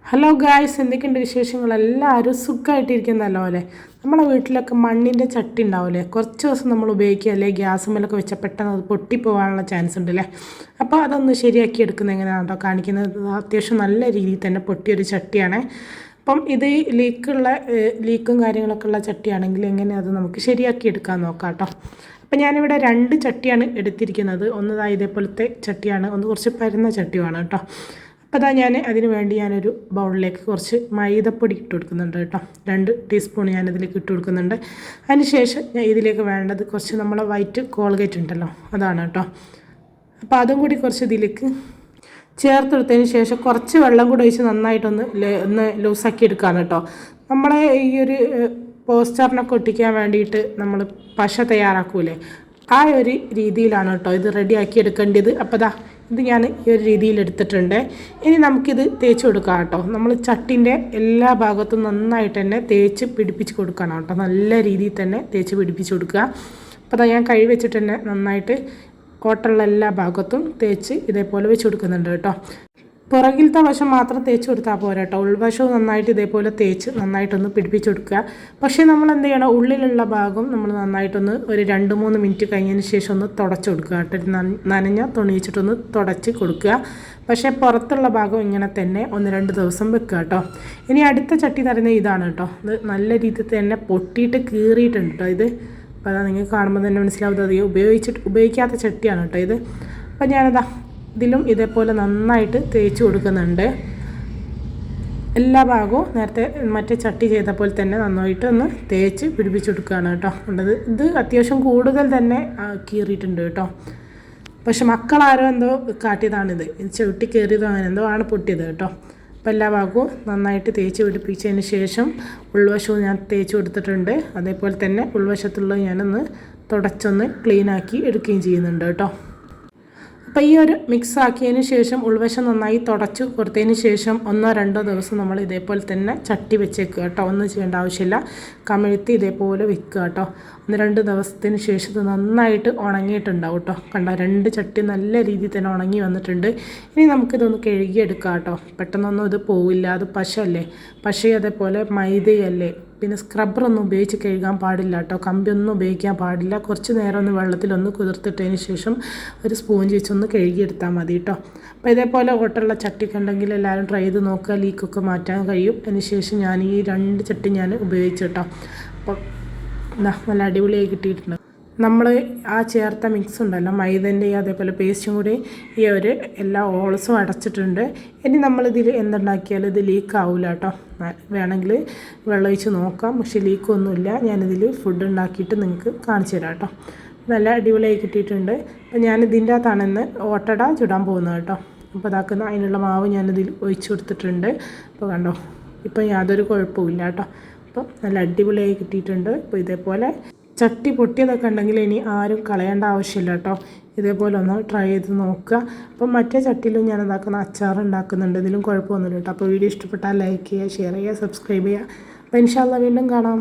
Hello guys, എന്തൊക്കെയുണ്ട് വിശേഷങ്ങൾ? എല്ലാവരും സുഖമായിട്ടിരിക്കുന്നല്ലോ അല്ലേ? നമ്മളെ വീട്ടിലൊക്കെ മണ്ണിൻ്റെ ചട്ടി ഉണ്ടാവില്ലേ, കുറച്ച് ദിവസം നമ്മൾ ഉപയോഗിക്കുക അല്ലെങ്കിൽ ഗ്യാസുമ്മലൊക്കെ വെച്ചാൽ പെട്ടെന്ന് അത് പൊട്ടിപ്പോകാനുള്ള ചാൻസ് ഉണ്ട് അല്ലേ? അപ്പോൾ അതൊന്ന് ശരിയാക്കി എടുക്കുന്നത് എങ്ങനെയാണ് കേട്ടോ കാണിക്കുന്നത്. അത്യാവശ്യം നല്ല രീതിയിൽ തന്നെ പൊട്ടിയൊരു ചട്ടിയാണ്. അപ്പം ഇത് ലീക്കും കാര്യങ്ങളൊക്കെ ഉള്ള ചട്ടിയാണെങ്കിൽ എങ്ങനെ അത് നമുക്ക് ശരിയാക്കി എടുക്കാൻ നോക്കാം കേട്ടോ. അപ്പം ഞാനിവിടെ 2 ചട്ടിയാണ് എടുത്തിരിക്കുന്നത്. ഒന്ന് ഇതേപോലത്തെ ചട്ടിയാണ്, ഒന്ന് കുറച്ച് പരന്ന ചട്ടിയുമാണ് കേട്ടോ. അപ്പോൾ അതാ അതിന് വേണ്ടി ഞാനൊരു ബൗളിലേക്ക് കുറച്ച് മൈദപ്പൊടി ഇട്ട് കൊടുക്കുന്നുണ്ട് കേട്ടോ. 2 ടീസ്പൂൺ ഞാനിതിലേക്ക് ഇട്ട് കൊടുക്കുന്നുണ്ട്. അതിന് ശേഷം ഞാൻ ഇതിലേക്ക് വേണ്ടത് കുറച്ച് നമ്മളെ വൈറ്റ് കോൾഗേറ്റ് ഉണ്ടല്ലോ, അതാണ് കേട്ടോ. അപ്പോൾ അതും കൂടി കുറച്ച് ഇതിലേക്ക് ചേർത്തെടുത്തതിന് ശേഷം കുറച്ച് വെള്ളം കൂടി ഒഴിച്ച് നന്നായിട്ടൊന്ന് ലൂസാക്കി എടുക്കുകയാണ് കേട്ടോ. നമ്മളെ ഈ ഒരു പോസ്റ്ററിനൊക്കെ ഒട്ടിക്കാൻ വേണ്ടിയിട്ട് നമ്മൾ പശ തയ്യാറാക്കൂലേ, ആ ഒരു രീതിയിലാണ് കേട്ടോ ഇത് റെഡിയാക്കി എടുക്കേണ്ടത്. അപ്പോൾ ഇത് ഞാൻ ഈ ഒരു രീതിയിൽ എടുത്തിട്ടുണ്ട്. ഇനി നമുക്കിത് തേച്ച് കൊടുക്കാം കേട്ടോ. നമ്മൾ ചട്ടിൻ്റെ എല്ലാ ഭാഗത്തും നന്നായിട്ട് തന്നെ തേച്ച് പിടിപ്പിച്ച് കൊടുക്കണം കേട്ടോ. നല്ല രീതിയിൽ തന്നെ തേച്ച് പിടിപ്പിച്ച് കൊടുക്കുക. അപ്പോൾ ഞാൻ കൈ വെച്ചിട്ട് തന്നെ നന്നായിട്ട് കോട്ടുള്ള എല്ലാ ഭാഗത്തും തേച്ച് ഇതേപോലെ വെച്ച് കൊടുക്കുന്നുണ്ട് കേട്ടോ. പുറകിലത്തെ വശം മാത്രം തേച്ച് കൊടുത്താൽ പോരാ കേട്ടോ, ഉൾവശവും നന്നായിട്ട് ഇതേപോലെ തേച്ച് നന്നായിട്ടൊന്ന് പിടിപ്പിച്ച് കൊടുക്കുക. പക്ഷേ നമ്മൾ എന്ത് ചെയ്യണം, ഉള്ളിലുള്ള ഭാഗം നമ്മൾ നന്നായിട്ടൊന്ന് ഒരു 2-3 മിനിറ്റ് കഴിഞ്ഞതിന് ശേഷം ഒന്ന് തുടച്ച് കൊടുക്കുക കേട്ടോ. നനഞ്ഞ തുണി വെച്ചിട്ടൊന്ന് തുടച്ച് കൊടുക്കുക. പക്ഷേ പുറത്തുള്ള ഭാഗം ഇങ്ങനെ തന്നെ 1-2 ദിവസം വെക്കുക കേട്ടോ. ഇനി അടുത്ത ചട്ടി തരുന്നത് ഇതാണ് കേട്ടോ. ഇത് നല്ല രീതിയിൽ തന്നെ പൊട്ടിയിട്ട് കീറിയിട്ടുണ്ട് കേട്ടോ ഇത്. അപ്പോൾ നിങ്ങൾക്ക് കാണുമ്പോൾ തന്നെ മനസ്സിലാവും അത് ഉപയോഗിക്കാത്ത ചട്ടിയാണ് കേട്ടോ ഇത്. അപ്പോൾ ഞാനതാ ഇതിലും ഇതേപോലെ നന്നായിട്ട് തേച്ച് കൊടുക്കുന്നുണ്ട്. എല്ലാ ഭാഗവും നേരത്തെ മറ്റേ ചട്ടി ചെയ്ത പോലെ തന്നെ നന്നായിട്ട് ഒന്ന് തേച്ച് പിടിപ്പിച്ച് കൊടുക്കുകയാണ് കേട്ടോ. ഇത് അത്യാവശ്യം കൂടുതൽ തന്നെ കീറിയിട്ടുണ്ട് കേട്ടോ. പക്ഷെ മക്കളാരോ എന്തോ കാട്ടിയതാണിത്, ചവിട്ടി കയറിയതോ അങ്ങനെ എന്തോ ആണ് പൊട്ടിയത് കേട്ടോ. അപ്പോൾ എല്ലാ ഭാഗവും നന്നായിട്ട് തേച്ച് പിടിപ്പിച്ചതിന് ശേഷം ഉൾവശവും ഞാൻ തേച്ച് കൊടുത്തിട്ടുണ്ട്. അതേപോലെ തന്നെ ഉൾവശത്തുള്ള ഞാനൊന്ന് തുടച്ചൊന്ന് ക്ലീനാക്കി എടുക്കുകയും ചെയ്യുന്നുണ്ട് കേട്ടോ. അപ്പോൾ ഈ ഒരു മിക്സ് ആക്കിയതിന് ശേഷം ഉൾവശം നന്നായി തുടച്ച് കൊടുത്തതിന് ശേഷം 1-2 ദിവസം നമ്മൾ ഇതേപോലെ തന്നെ ചട്ടി വെച്ചേക്കുക കേട്ടോ. ഒന്നും ചെയ്യേണ്ട ആവശ്യമില്ല, കമിഴ്ത്തി ഇതേപോലെ വെക്കുക കേട്ടോ. 1-2 ദിവസത്തിന് ശേഷം ഇത് നന്നായിട്ട് ഉണങ്ങിയിട്ടുണ്ടാവും കേട്ടോ. കണ്ടോ, 2 ചട്ടി നല്ല രീതിയിൽ തന്നെ ഉണങ്ങി വന്നിട്ടുണ്ട്. ഇനി നമുക്കിതൊന്ന് കഴുകിയെടുക്കാം കേട്ടോ. പെട്ടെന്നൊന്നും ഇത് പോവില്ല, അത് പശയല്ലേ, പശയും അതേപോലെ മൈദയല്ലേ. പിന്നെ സ്ക്രബ്ബറൊന്നും ഉപയോഗിച്ച് കഴുകാൻ പാടില്ല കേട്ടോ, കമ്പിയൊന്നും ഉപയോഗിക്കാൻ പാടില്ല. കുറച്ച് നേരം ഒന്ന് വെള്ളത്തിലൊന്ന് കുതിർത്തിട്ടതിന് ശേഷം ഒരു സ്പോഞ്ച് വെച്ചൊന്ന് കഴുകിയെടുത്താൽ മതി കേട്ടോ. അപ്പോൾ ഇതേപോലെ ഓട്ടുള്ള ചട്ടിയൊക്കെ ഉണ്ടെങ്കിൽ എല്ലാവരും ട്രൈ ചെയ്ത് നോക്കുക, ലീക്കൊക്കെ മാറ്റാൻ കഴിയും. അതിന് ശേഷം ഞാൻ ഈ 2 ചട്ടി ഞാൻ ഉപയോഗിച്ചു കേട്ടോ. അപ്പം നല്ല അടിപൊളിയായി കിട്ടിയിട്ടുണ്ട്. നമ്മൾ ആ ചേർത്ത മിക്സ് ഉണ്ടല്ലോ, മൈദൻ്റെയും അതേപോലെ പേസ്റ്റും കൂടി ഈ ഒരു എല്ലാ ഹോൾസും അടച്ചിട്ടുണ്ട്. ഇനി നമ്മളിതിൽ എന്തുണ്ടാക്കിയാലും ഇത് ലീക്ക് ആവില്ല കേട്ടോ. വേണമെങ്കിൽ വെള്ളം ഒഴിച്ച് നോക്കാം, പക്ഷേ ലീക്കൊന്നുമില്ല. ഞാനിതിൽ ഫുഡ് ഉണ്ടാക്കിയിട്ട് നിങ്ങൾക്ക് കാണിച്ചു തരാം കേട്ടോ. നല്ല അടിപൊളിയായി കിട്ടിയിട്ടുണ്ട്. അപ്പോൾ ഞാനിതിൻ്റെ അകത്താണെന്ന് ഓട്ടട ചുടാൻ പോകുന്നത് കേട്ടോ. അപ്പോൾ ഇതാക്കുന്ന അതിനുള്ള മാവ് ഞാനിതിൽ ഒഴിച്ചു കൊടുത്തിട്ടുണ്ട്. അപ്പോൾ കണ്ടോ, ഇപ്പോൾ യാതൊരു കുഴപ്പമില്ല കേട്ടോ. അപ്പോൾ നല്ല അടിപൊളിയായി കിട്ടിയിട്ടുണ്ട്. അപ്പോൾ ഇതേപോലെ ചട്ടി പൊട്ടിയതൊക്കെ ഉണ്ടെങ്കിൽ ഇനി ആരും കളയേണ്ട ആവശ്യമില്ല കേട്ടോ. ഇതേപോലെ ഒന്ന് ട്രൈ ചെയ്ത് നോക്കുക. അപ്പം മറ്റേ ചട്ടിയിലും ഞാൻ അച്ചാർ ഉണ്ടാക്കുന്നുണ്ട്, ഇതിലും കുഴപ്പമൊന്നുമില്ല കേട്ടോ. അപ്പോൾ വീഡിയോ ഇഷ്ടപ്പെട്ടാൽ ലൈക്ക് ചെയ്യുക, ഷെയർ ചെയ്യുക, സബ്സ്ക്രൈബ് ചെയ്യുക. അപ്പോൾ ഇൻഷാ അല്ലാഹ് വീണ്ടും കാണാം.